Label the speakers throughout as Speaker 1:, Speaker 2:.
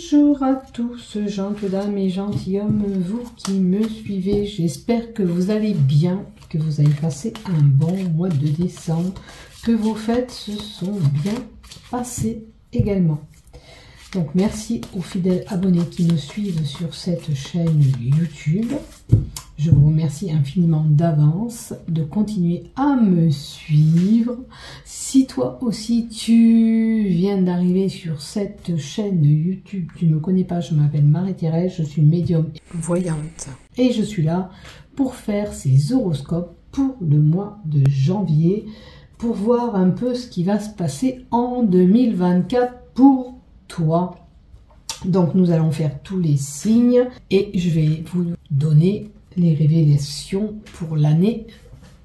Speaker 1: Bonjour à tous, gentes dames et gentilshommes, vous qui me suivez, j'espère que vous allez bien, que vous avez passé un bon mois de décembre, que vos fêtes se sont bien passées également. Donc merci aux fidèles abonnés qui me suivent sur cette chaîne YouTube. Je vous remercie infiniment d'avance de continuer à me suivre. Si toi aussi tu viens d'arriver sur cette chaîne YouTube, tu ne me connais pas, je m'appelle Marie-Thérèse, je suis médium voyante. Et je suis là pour faire ces horoscopes pour le mois de janvier, pour voir un peu ce qui va se passer en 2024 pour toi. Donc nous allons faire tous les signes et je vais vous donner les révélations pour l'année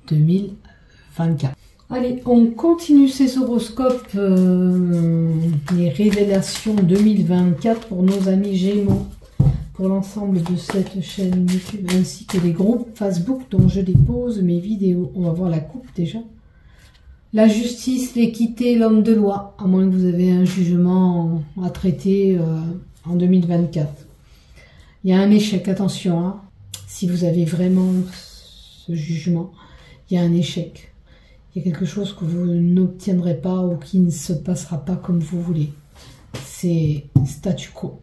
Speaker 1: 2024. Allez, on continue ces horoscopes, les révélations 2024 pour nos amis Gémeaux, pour l'ensemble de cette chaîne YouTube, ainsi que les groupes Facebook dont je dépose mes vidéos. On va voir la coupe déjà. La justice, l'équité, l'homme de loi, à moins que vous avez un jugement à traiter en 2024. Il y a un échec, attention, hein. Si vous avez vraiment ce jugement, il y a un échec. Il y a quelque chose que vous n'obtiendrez pas ou qui ne se passera pas comme vous voulez. C'est statu quo.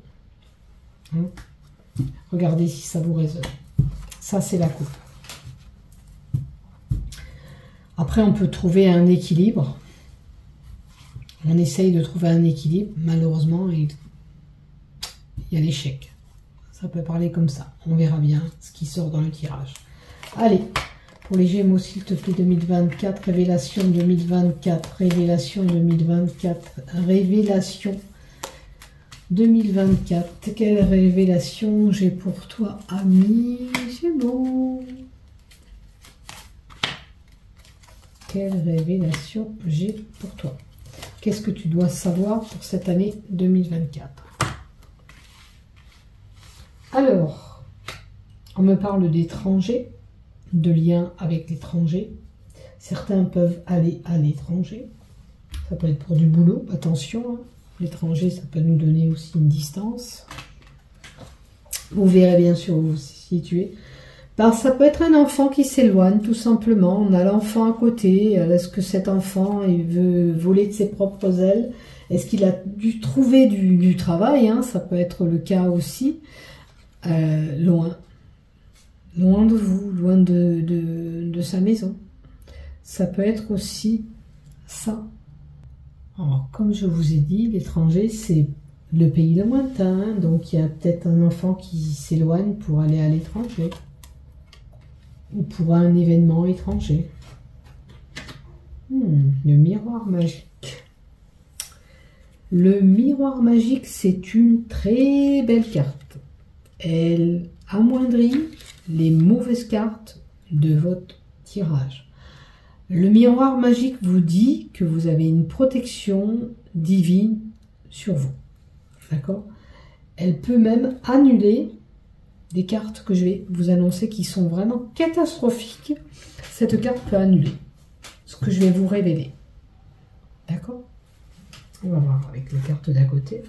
Speaker 1: Hein? Regardez si ça vous résonne. Ça, c'est la coupe. Après, on peut trouver un équilibre. On essaye de trouver un équilibre. Malheureusement, il y a l'échec. Ça peut parler comme ça. On verra bien ce qui sort dans le tirage. Allez, pour les Gémeaux, s'il te plaît, 2024, révélation 2024, révélation 2024, révélation 2024. Quelle révélation j'ai pour toi, ami Gémeaux? Quelle révélation j'ai pour toi? Qu'est-ce que tu dois savoir pour cette année 2024? Alors, on me parle d'étrangers, de liens avec l'étranger. Certains peuvent aller à l'étranger. Ça peut être pour du boulot, attention. Hein. L'étranger, ça peut nous donner aussi une distance. Vous verrez bien sûr où vous vous situez. Ben, ça peut être un enfant qui s'éloigne, tout simplement. On a l'enfant à côté. Est-ce que cet enfant il veut voler de ses propres ailes? Est-ce qu'il a dû trouver du travail, hein? Ça peut être le cas aussi. Loin de vous, loin de sa maison. Ça peut être aussi ça. Alors, comme je vous ai dit, l'étranger, c'est le pays lointain, hein, donc il y a peut-être un enfant qui s'éloigne pour aller à l'étranger, ou pour un événement étranger. Le miroir magique. Le miroir magique, c'est une très belle carte. Elle amoindrit les mauvaises cartes de votre tirage. Le miroir magique vous dit que vous avez une protection divine sur vous. D'accord? Elle peut même annuler des cartes que je vais vous annoncer qui sont vraiment catastrophiques. Cette carte peut annuler ce que je vais vous révéler. D'accord? On va voir avec les cartes d'à côté.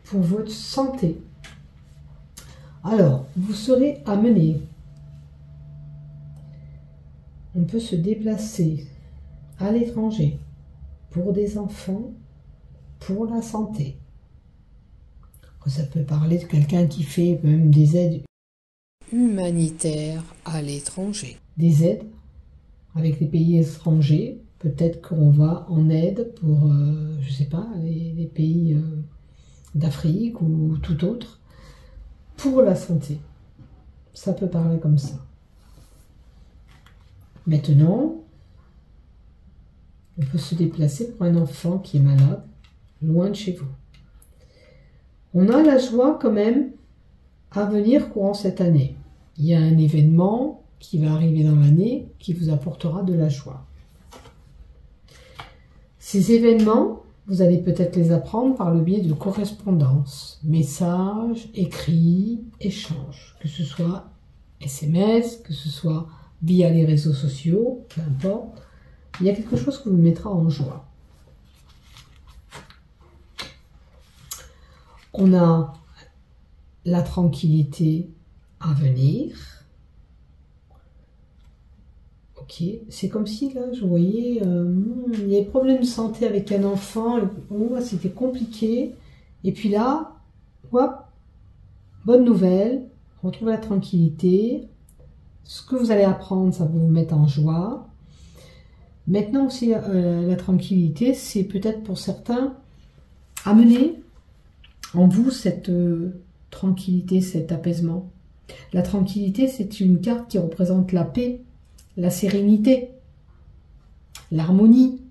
Speaker 1: Pour votre santé. Alors, vous serez amené. On peut se déplacer à l'étranger pour des enfants, pour la santé. Ça peut parler de quelqu'un qui fait même des aides humanitaires à l'étranger. Des aides avec les pays étrangers. Peut-être qu'on va en aide pour, je sais pas, les pays d'Afrique ou tout autre. Pour la santé, ça peut parler comme ça. Maintenant, on peut se déplacer pour un enfant qui est malade, loin de chez vous. On a la joie quand même à venir courant cette année. Il y a un événement qui va arriver dans l'année qui vous apportera de la joie. Ces événements, vous allez peut-être les apprendre par le biais de correspondance, messages, écrits, échanges, que ce soit SMS, que ce soit via les réseaux sociaux, peu importe. Il y a quelque chose qui vous mettra en joie. On a la tranquillité à venir. Ok, c'est comme si là, je voyais, il y avait des problèmes de santé avec un enfant, c'était compliqué. Et puis là, hop, bonne nouvelle, retrouvez la tranquillité. Ce que vous allez apprendre, ça va vous mettre en joie. Maintenant aussi, la tranquillité, c'est peut-être pour certains amener en vous cette tranquillité, cet apaisement. La tranquillité, c'est une carte qui représente la paix, la sérénité, l'harmonie,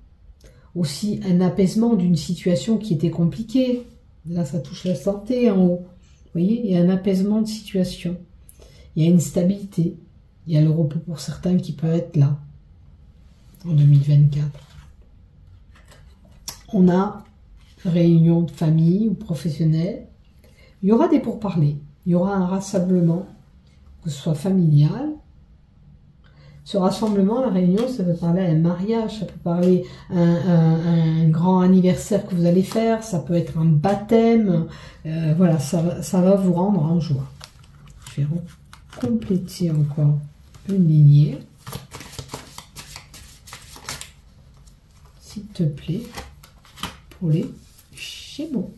Speaker 1: aussi un apaisement d'une situation qui était compliquée. Là, ça touche la santé en haut. Vous voyez, il y a un apaisement de situation. Il y a une stabilité. Il y a le repos pour certains qui peut être là, en 2024. On a réunion de famille ou professionnelle. Il y aura des pourparlers. Il y aura un rassemblement, que ce soit familial. Ce rassemblement, la réunion, ça peut parler à un mariage, ça peut parler à un grand anniversaire que vous allez faire, ça peut être un baptême. Voilà, ça va vous rendre en joie. Je vais compléter encore une lignée. S'il te plaît, pour les Gémeaux.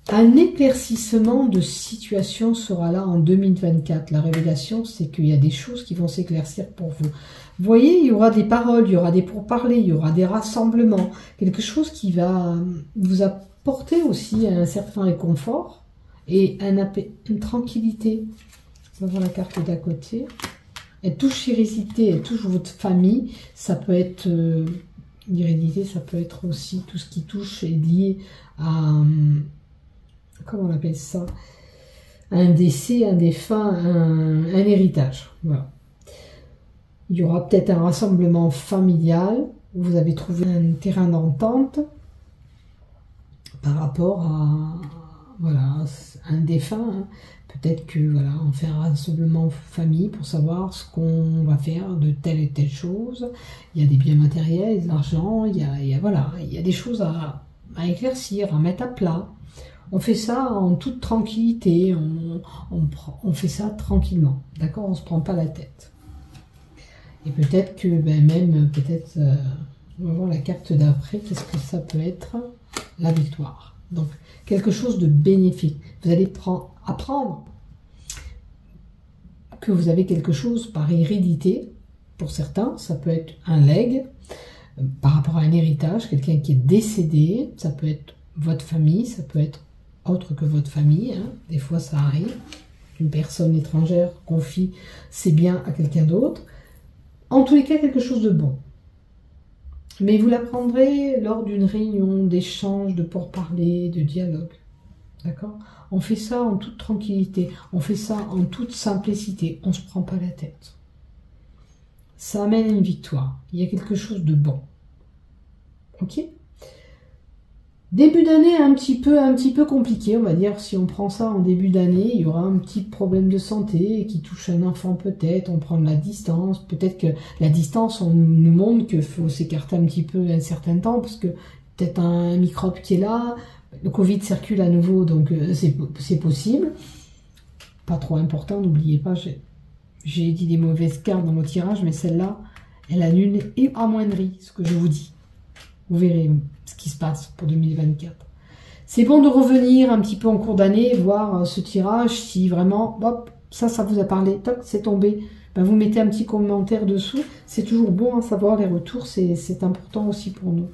Speaker 1: Un éclaircissement de situation sera là en 2024. La révélation, c'est qu'il y a des choses qui vont s'éclaircir pour vous. Vous voyez, il y aura des paroles, il y aura des pourparlers, il y aura des rassemblements. Quelque chose qui va vous apporter aussi un certain réconfort et une tranquillité. On va voir la carte d'à côté. Elle touche l'hérédité, elle touche votre famille. Ça peut être l'hérédité, ça peut être aussi tout ce qui touche est lié à... comment on appelle ça, un décès, un défunt, un héritage. Voilà. Il y aura peut-être un rassemblement familial où vous avez trouvé un terrain d'entente par rapport à voilà, un défunt. Hein. Peut-être que voilà, on fait un rassemblement famille pour savoir ce qu'on va faire de telle et telle chose. Il y a des biens matériels, de l'argent, il y a des choses à éclaircir, à mettre à plat. On fait ça en toute tranquillité, on fait ça tranquillement, d'accord? On ne se prend pas la tête. Et peut-être que on va voir la carte d'après, qu'est-ce que ça peut être? La victoire. Donc, quelque chose de bénéfique. Vous allez apprendre que vous avez quelque chose par hérédité. Pour certains, ça peut être un legs, par rapport à un héritage, quelqu'un qui est décédé, ça peut être votre famille, ça peut être autre que votre famille, hein. Des fois ça arrive, une personne étrangère confie ses biens à quelqu'un d'autre. En tous les cas, quelque chose de bon. Mais vous l'apprendrez lors d'une réunion, d'échange, de pourparlers, de dialogue. D'accord? On fait ça en toute tranquillité, on fait ça en toute simplicité, on ne se prend pas la tête. Ça amène une victoire, il y a quelque chose de bon. Ok? Début d'année un petit peu compliqué, on va dire, si on prend ça en début d'année, il y aura un petit problème de santé qui touche un enfant peut-être, on prend de la distance, peut-être que la distance, on nous montre qu'il faut s'écarter un petit peu un certain temps, parce que peut-être un microbe qui est là, le Covid circule à nouveau, donc c'est possible. Pas trop important, n'oubliez pas, j'ai dit des mauvaises cartes dans mon tirage, mais celle-là, elle annule et amoindrit ce que je vous dis. Vous verrez ce qui se passe pour 2024. C'est bon de revenir un petit peu en cours d'année, voir ce tirage, si vraiment, hop, ça vous a parlé, toc, c'est tombé. Ben, vous mettez un petit commentaire dessous. C'est toujours bon à savoir, les retours, c'est important aussi pour nous.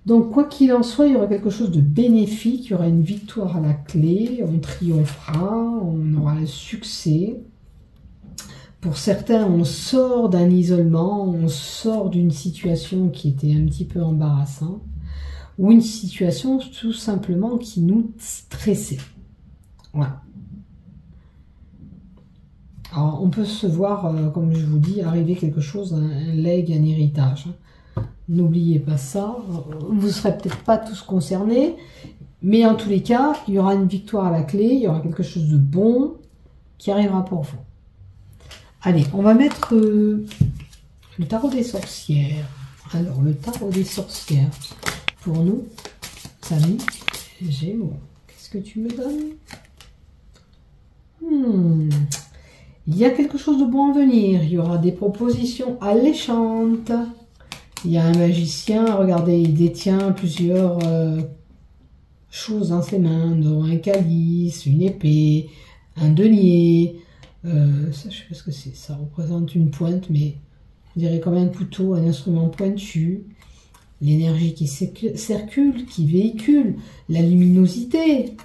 Speaker 1: Donc, quoi qu'il en soit, il y aura quelque chose de bénéfique, il y aura une victoire à la clé, on triomphera, on aura le succès. Pour certains, on sort d'un isolement, on sort d'une situation qui était un petit peu embarrassante, ou une situation tout simplement qui nous stressait. Voilà. Alors, on peut se voir, comme je vous dis, arriver quelque chose, un legs, un héritage. N'oubliez pas ça. Vous ne serez peut-être pas tous concernés, mais en tous les cas, il y aura une victoire à la clé, il y aura quelque chose de bon qui arrivera pour vous. Allez, on va mettre le tarot des sorcières. Alors, le tarot des sorcières, pour nous, Amis Gémeaux, qu'est-ce que tu me donnes? Il y a quelque chose de bon à venir. Il y aura des propositions alléchantes. Il y a un magicien, regardez, il détient plusieurs choses dans ses mains, dont un calice, une épée, un denier. Ça, je sais pas ce que c'est. Ça représente une pointe, mais on dirait comme un couteau, un instrument pointu. L'énergie qui circule, qui véhicule, la luminosité.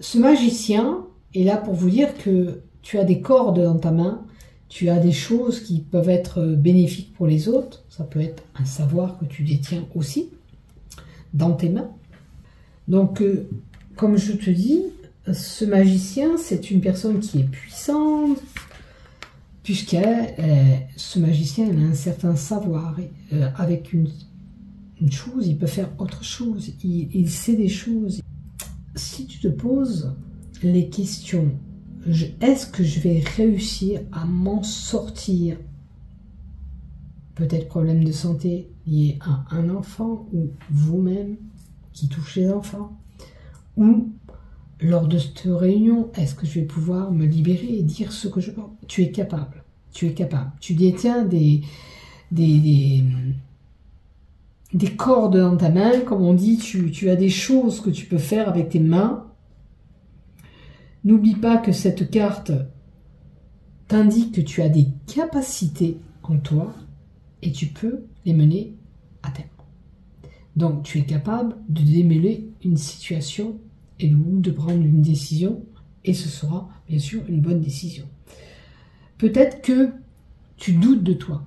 Speaker 1: Ce magicien est là pour vous dire que tu as des cordes dans ta main, tu as des choses qui peuvent être bénéfiques pour les autres. Ça peut être un savoir que tu détiens aussi dans tes mains. Donc, comme je te dis, ce magicien, c'est une personne qui est puissante, ce magicien il a un certain savoir. Avec une chose, il peut faire autre chose. Il sait des choses. Si tu te poses les questions, est-ce que je vais réussir à m'en sortir? Peut-être problème de santé lié à un enfant ou vous-même qui touche les enfants. Ou lors de cette réunion, est-ce que je vais pouvoir me libérer et dire ce que je pense? Tu es capable. Tu es capable. Tu détiens des cordes dans ta main, comme on dit, tu as des choses que tu peux faire avec tes mains. N'oublie pas que cette carte t'indique que tu as des capacités en toi et tu peux les mener à terme. Donc tu es capable de démêler une situation et de prendre une décision, et ce sera bien sûr une bonne décision. Peut-être que tu doutes de toi.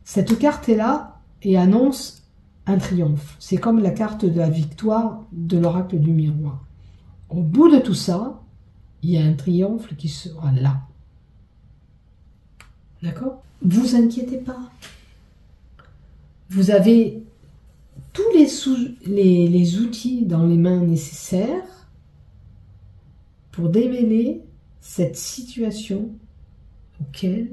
Speaker 1: Cette carte est là et annonce un triomphe. C'est comme la carte de la victoire de l'oracle du miroir. Au bout de tout ça, il y a un triomphe qui sera là. D'accord? Vous inquiétez pas. Vous avez tous les outils dans les mains nécessaires pour démêler cette situation auquel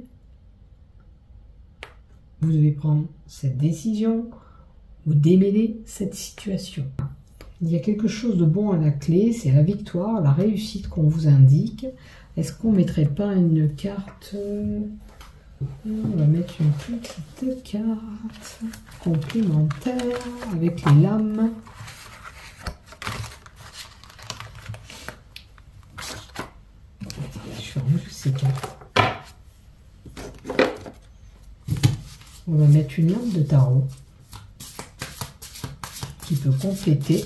Speaker 1: vous devez prendre cette décision ou démêler cette situation. Il y a quelque chose de bon à la clé, c'est la victoire, la réussite qu'on vous indique. Est-ce qu'on ne mettrait pas une carte? On va mettre une petite carte complémentaire avec les lames. Je vais enlever ces cartes. On va mettre une lame de tarot qui peut compléter.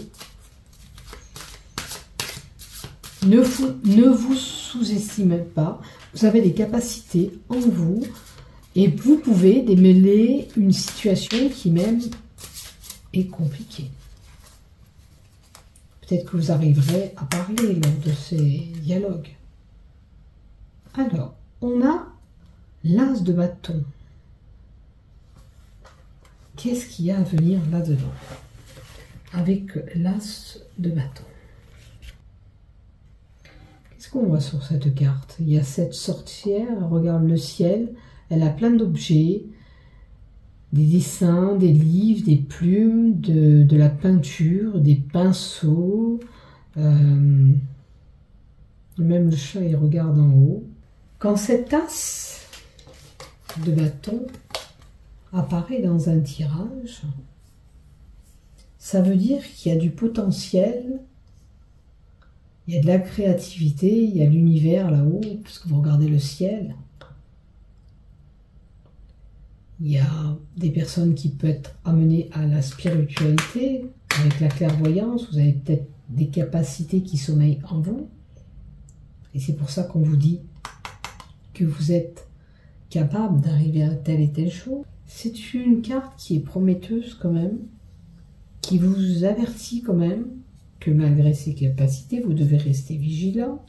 Speaker 1: Ne vous sous-estimez pas. Vous avez des capacités en vous et vous pouvez démêler une situation qui même est compliquée. Peut-être que vous arriverez à parler lors de ces dialogues. Alors, on a l'as de bâton. Qu'est-ce qu'il y a à venir là-dedans avec l'as de bâton? Qu'est-ce qu'on voit sur cette carte? Il y a cette sorcière, elle regarde le ciel, elle a plein d'objets, des dessins, des livres, des plumes, de la peinture, des pinceaux. Même le chat, il regarde en haut. Quand cette as de bâton apparaît dans un tirage, ça veut dire qu'il y a du potentiel, il y a de la créativité, il y a l'univers là-haut, puisque vous regardez le ciel. Il y a des personnes qui peuvent être amenées à la spiritualité, avec la clairvoyance, vous avez peut-être des capacités qui sommeillent en vous. Et c'est pour ça qu'on vous dit que vous êtes capable d'arriver à telle et telle chose. C'est une carte qui est prometteuse quand même, qui vous avertit quand même que malgré ses capacités, vous devez rester vigilant.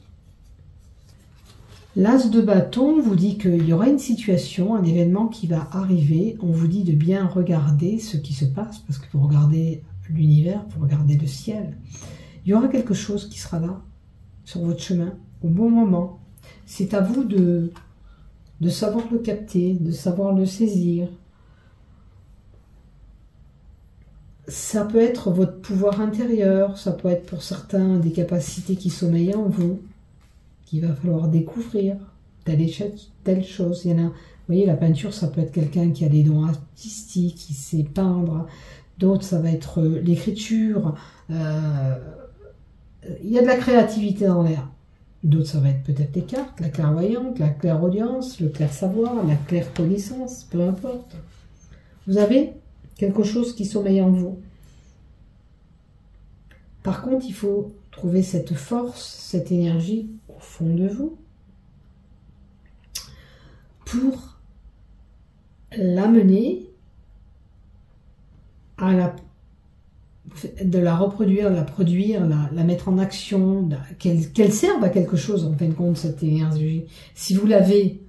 Speaker 1: L'as de bâton vous dit qu'il y aura une situation, un événement qui va arriver. On vous dit de bien regarder ce qui se passe, parce que vous regardez l'univers, vous regardez le ciel. Il y aura quelque chose qui sera là, sur votre chemin, au bon moment. C'est à vous de savoir le capter, de savoir le saisir. ça peut être votre pouvoir intérieur, ça peut être pour certains des capacités qui sommeillent en vous, qu'il va falloir découvrir, telle chose. Il y en a, vous voyez, la peinture, ça peut être quelqu'un qui a des dons artistiques, qui sait peindre. D'autres, ça va être l'écriture. Il y a de la créativité dans l'air. D'autres, ça va être peut-être les cartes, la clairvoyante, la clairaudience, le clair-savoir, la clair-connaissance, peu importe. Vous avez quelque chose qui sommeille en vous. Par contre, il faut trouver cette force, cette énergie au fond de vous pour l'amener à de la reproduire, la produire, la mettre en action, qu'elle serve à quelque chose en fin de compte, cette énergie. Si vous l'avez,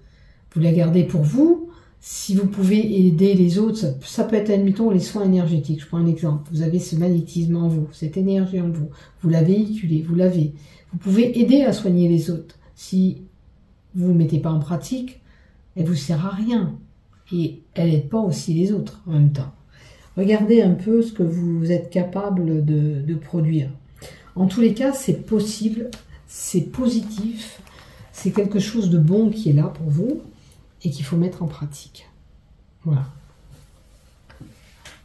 Speaker 1: vous la gardez pour vous. Si vous pouvez aider les autres, ça peut être, admettons, les soins énergétiques. Je prends un exemple. Vous avez ce magnétisme en vous, cette énergie en vous. Vous la véhiculez, vous l'avez. Vous pouvez aider à soigner les autres. Si vous ne mettez pas en pratique, elle ne vous sert à rien. Et elle n'aide pas aussi les autres en même temps. Regardez un peu ce que vous êtes capable de produire. En tous les cas, c'est possible, c'est positif, c'est quelque chose de bon qui est là pour vous et qu'il faut mettre en pratique. Voilà.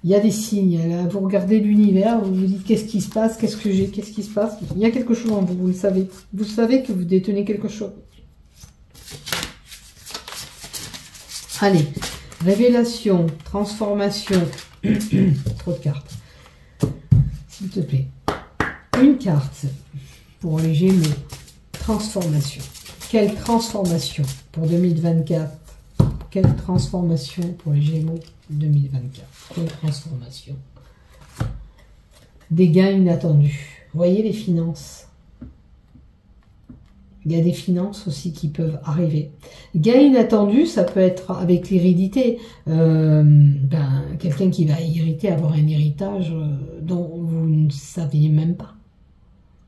Speaker 1: Il y a des signes, là, vous regardez l'univers, vous vous dites qu'est-ce qui se passe, qu'est-ce que j'ai, qu'est-ce qui se passe. Il y a quelque chose en vous, vous le savez. Vous savez que vous détenez quelque chose. Allez, révélation, transformation. Trop de cartes. S'il te plaît. Une carte pour les Gémeaux. Transformation. Quelle transformation pour 2024? Quelle transformation pour les Gémeaux 2024? Quelle transformation? Des gains inattendus. Voyez les finances. Il y a des finances aussi qui peuvent arriver. Gain inattendu, ça peut être avec l'hérédité. Quelqu'un qui va hériter, avoir un héritage dont vous ne saviez même pas.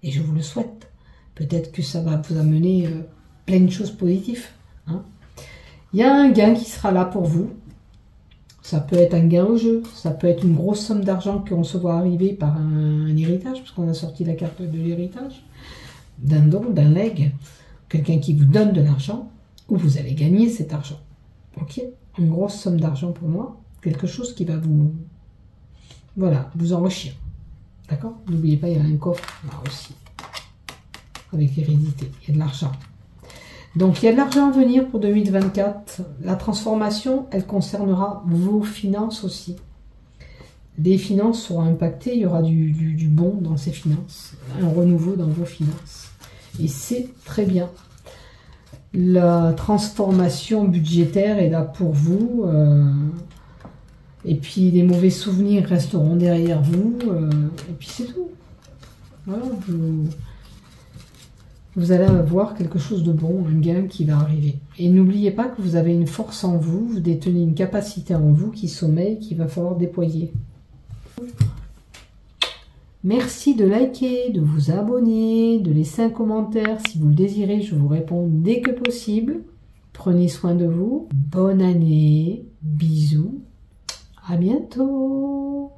Speaker 1: Et je vous le souhaite. Peut-être que ça va vous amener plein de choses positives. Hein. Il y a un gain qui sera là pour vous. Ça peut être un gain au jeu. Ça peut être une grosse somme d'argent qu'on se voit arriver par un héritage, parce qu'on a sorti la carte de l'héritage. D'un don, d'un leg, quelqu'un qui vous donne de l'argent, ou vous allez gagner cet argent. Ok, une grosse somme d'argent pour moi, quelque chose qui va vous, voilà, vous enrichir. D'accord? N'oubliez pas, il y a un coffre là aussi, avec l'hérédité, il y a de l'argent. Donc il y a de l'argent à venir pour 2024. La transformation, elle concernera vos finances aussi. Les finances seront impactées, il y aura du bon dans ces finances, un renouveau dans vos finances. Et c'est très bien. La transformation budgétaire est là pour vous. Et puis les mauvais souvenirs resteront derrière vous. Et puis c'est tout. Voilà, vous allez avoir quelque chose de bon, un gain qui va arriver. Et n'oubliez pas que vous avez une force en vous, vous détenez une capacité en vous qui sommeille, qu'il va falloir déployer. Merci de liker, de vous abonner, de laisser un commentaire. Si vous le désirez, je vous réponds dès que possible. Prenez soin de vous. Bonne année. Bisous. À bientôt.